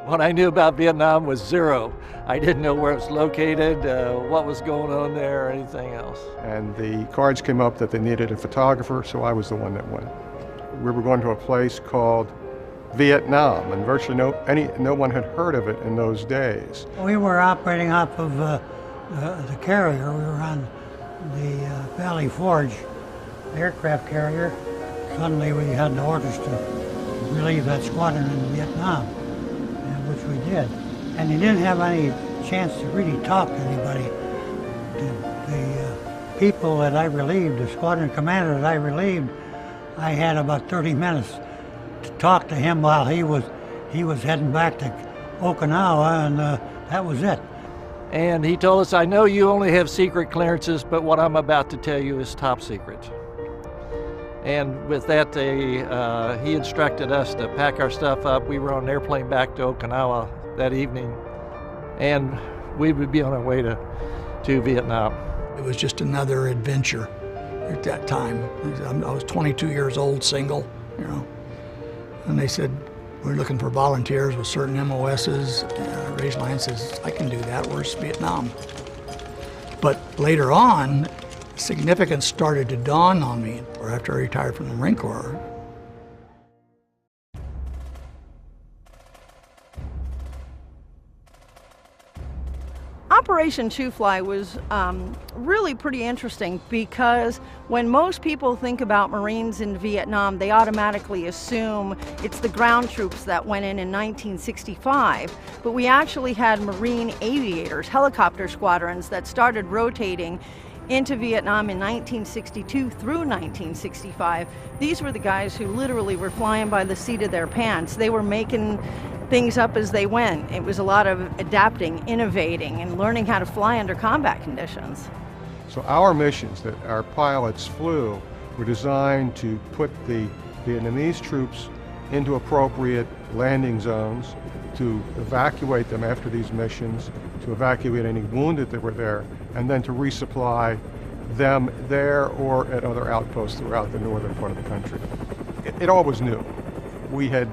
What I knew about Vietnam was zero. I didn't know where it was located, what was going on there, or anything else. And the cards came up that they needed a photographer, so I was the one that went. We were going to a place called Vietnam, and virtually no one had heard of it in those days. We were operating off of the carrier. We were on the Valley Forge aircraft carrier. Suddenly we had the orders to relieve that squadron in Vietnam, which we did. And he didn't have any chance to really talk to anybody. The people that I relieved, the squadron commander that I relieved, I had about 30 minutes to talk to him while he was heading back to Okinawa, and that was it. And he told us, I know you only have secret clearances, but what I'm about to tell you is top secret. And with that, he instructed us to pack our stuff up. We were on an airplane back to Okinawa that evening, and we would be on our way to Vietnam. It was just another adventure at that time. I was 22 years old, single, and they said, we're looking for volunteers with certain MOSs. Raised my hand, says, I can do that, where's Vietnam? But later on, significance started to dawn on me, or after I retired from the Marine Corps. Operation SHUFLY was really pretty interesting because when most people think about Marines in Vietnam, they automatically assume it's the ground troops that went in 1965. But we actually had Marine aviators, helicopter squadrons that started rotating into Vietnam in 1962 through 1965. These were the guys who literally were flying by the seat of their pants. They were making things up as they went. It was a lot of adapting, innovating, and learning how to fly under combat conditions. So our missions that our pilots flew were designed to put the Vietnamese troops into appropriate landing zones, to evacuate them after these missions, to evacuate any wounded that were there, and then to resupply them there or at other outposts throughout the northern part of the country. It all was new. We had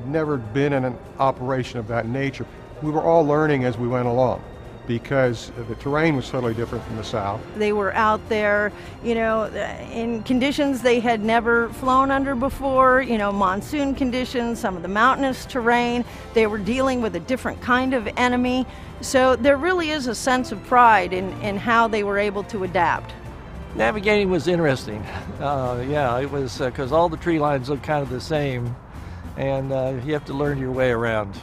never been in an operation of that nature. We were all learning as we went along because the terrain was totally different from the south. They were out there, in conditions they had never flown under before, monsoon conditions, some of the mountainous terrain. They were dealing with a different kind of enemy. So there really is a sense of pride in how they were able to adapt. Navigating was interesting. It was because all the tree lines look kind of the same, and you have to learn your way around.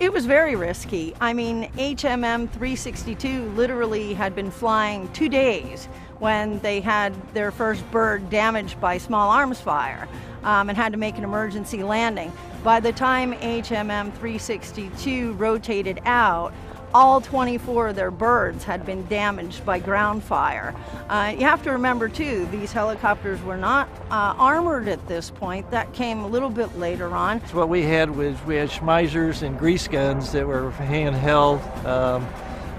It was very risky. I mean, HMM 362 literally had been flying 2 days when they had their first bird damaged by small arms fire and had to make an emergency landing. By the time HMM 362 rotated out, all 24 of their birds had been damaged by ground fire. You have to remember too, these helicopters were not armored at this point. That came a little bit later on. So what we had Schmeisers and grease guns that were handheld.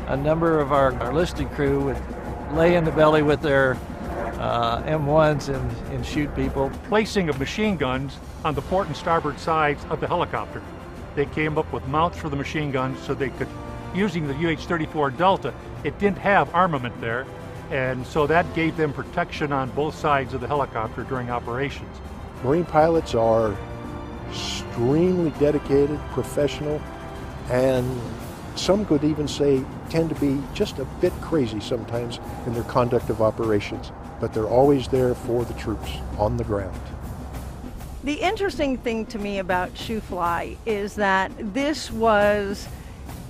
A number of our enlisted crew would lay in the belly with their M1s and shoot people. Placing of machine guns on the port and starboard sides of the helicopter. They came up with mounts for the machine guns so they could, using the UH-34 Delta, it didn't have armament there, and so that gave them protection on both sides of the helicopter during operations. Marine pilots are extremely dedicated, professional, and some could even say tend to be just a bit crazy sometimes in their conduct of operations, but they're always there for the troops on the ground. The interesting thing to me about SHUFLY is that this was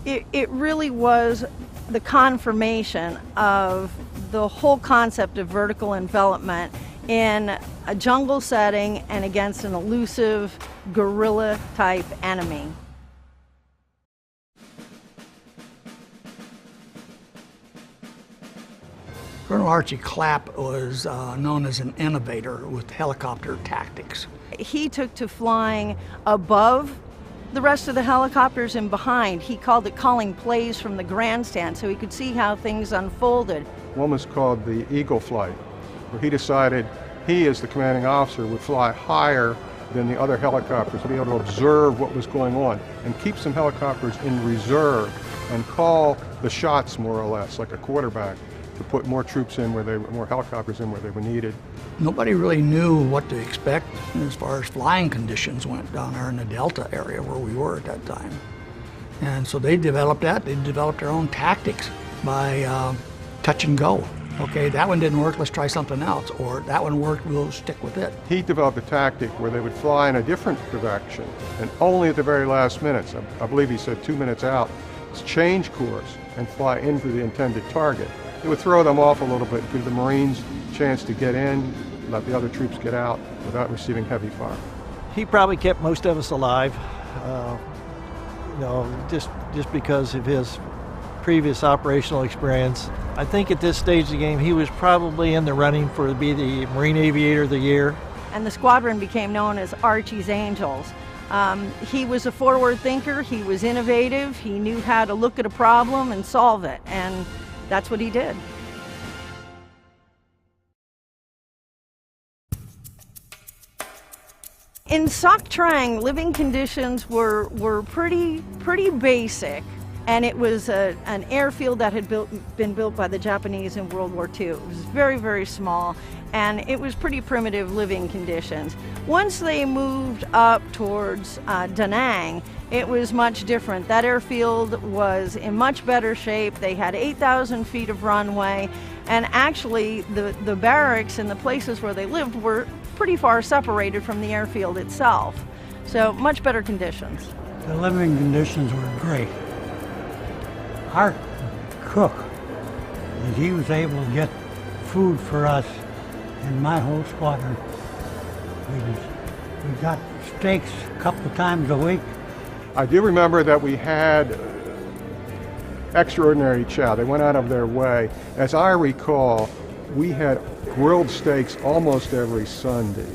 It really was the confirmation of the whole concept of vertical envelopment in a jungle setting and against an elusive guerrilla-type enemy. Colonel Archie Clapp was known as an innovator with helicopter tactics. He took to flying above the rest of the helicopters and behind. He called it calling plays from the grandstand so he could see how things unfolded. One was called the Eagle Flight, where he decided he, as the commanding officer, would fly higher than the other helicopters to be able to observe what was going on and keep some helicopters in reserve and call the shots more or less, like a quarterback, to put more troops in more helicopters in where they were needed. Nobody really knew what to expect as far as flying conditions went down there in the Delta area where we were at that time. And so they developed that. They developed their own tactics by touch and go. Okay, that one didn't work, let's try something else. Or that one worked, we'll stick with it. He developed a tactic where they would fly in a different direction and only at the very last minutes, I believe he said 2 minutes out, change course and fly into the intended target. It would throw them off a little bit, give the Marines a chance to get in, let the other troops get out without receiving heavy fire. He probably kept most of us alive, just because of his previous operational experience. I think at this stage of the game, he was probably in the running to be the Marine Aviator of the Year. And the squadron became known as Archie's Angels. He was a forward thinker, he was innovative, he knew how to look at a problem and solve it, and that's what he did. In Soc Trang, living conditions were pretty basic, and it was an airfield that had been built by the Japanese in World War II. It was very, very small, and it was pretty primitive living conditions. Once they moved up towards Da Nang, it was much different. That airfield was in much better shape. They had 8,000 feet of runway, and actually the barracks and the places where they lived were pretty far separated from the airfield itself. So much better conditions. The living conditions were great. Our cook, he was able to get food for us and my whole squadron. We got steaks a couple of times a week. I do remember that we had extraordinary chow. They went out of their way. As I recall, we had grilled steaks almost every Sunday.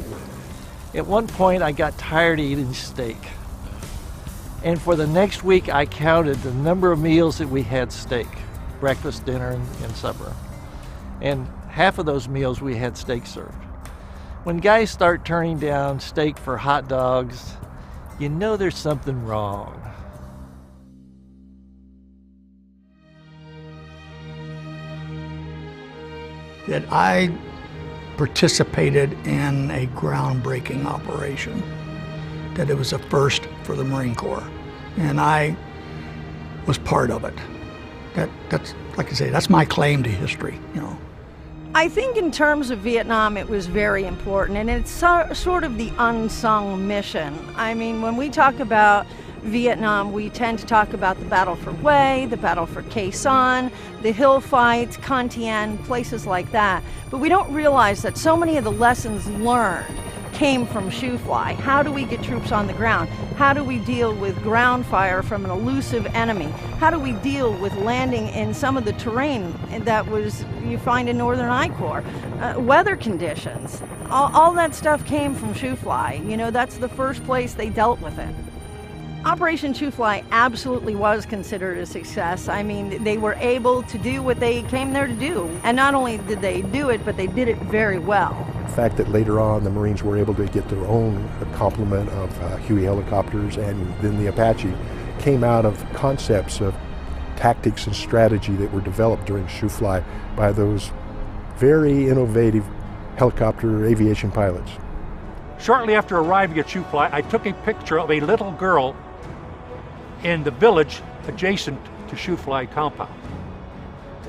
At one point, I got tired of eating steak. And for the next week, I counted the number of meals that we had steak, breakfast, dinner, and supper. And half of those meals we had steak served. When guys start turning down steak for hot dogs, you know there's something wrong. That I participated in a groundbreaking operation, that it was a first for the Marine Corps, and I was part of it. That's, like I say, that's my claim to history, you know. I think in terms of Vietnam, it was very important, and it's sort of the unsung mission. I mean, when we talk about Vietnam, we tend to talk about the battle for Hue, the battle for Khe Sanh, the hill fights, Con Thien, places like that. But we don't realize that so many of the lessons learned came from SHUFLY. How do we get troops on the ground? How do we deal with ground fire from an elusive enemy? How do we deal with landing in some of the terrain that you find in Northern I Corps? Weather conditions. All that stuff came from SHUFLY. You know, that's the first place they dealt with it. Operation SHUFLY absolutely was considered a success. I mean, they were able to do what they came there to do. And not only did they do it, but they did it very well. The fact that later on the Marines were able to get their own complement of Huey helicopters, and then the Apache, came out of concepts of tactics and strategy that were developed during SHUFLY by those very innovative helicopter aviation pilots. Shortly after arriving at SHUFLY, I took a picture of a little girl in the village adjacent to SHUFLY compound.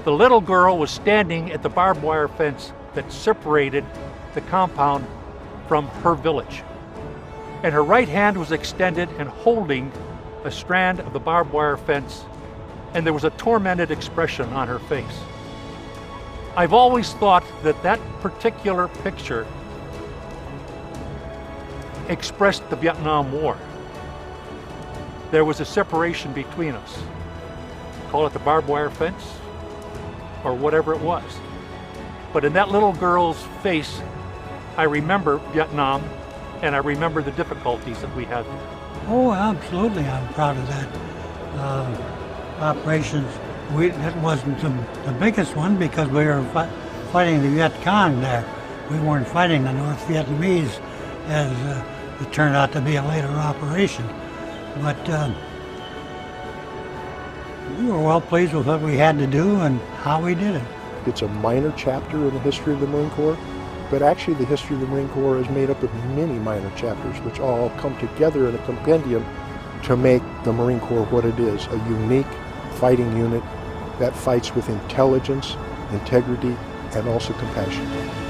The little girl was standing at the barbed wire fence that separated the compound from her village. And her right hand was extended and holding a strand of the barbed wire fence, and there was a tormented expression on her face. I've always thought that that particular picture expressed the Vietnam War. There was a separation between us. Call it the barbed wire fence or whatever it was. But in that little girl's face, I remember Vietnam, and I remember the difficulties that we had. Oh, absolutely, I'm proud of that. Operations, that wasn't the biggest one because we were fighting the Viet Cong there. We weren't fighting the North Vietnamese as it turned out to be a later operation. But we were well pleased with what we had to do and how we did it. It's a minor chapter in the history of the Marine Corps, but actually the history of the Marine Corps is made up of many minor chapters which all come together in a compendium to make the Marine Corps what it is, a unique fighting unit that fights with intelligence, integrity, and also compassion.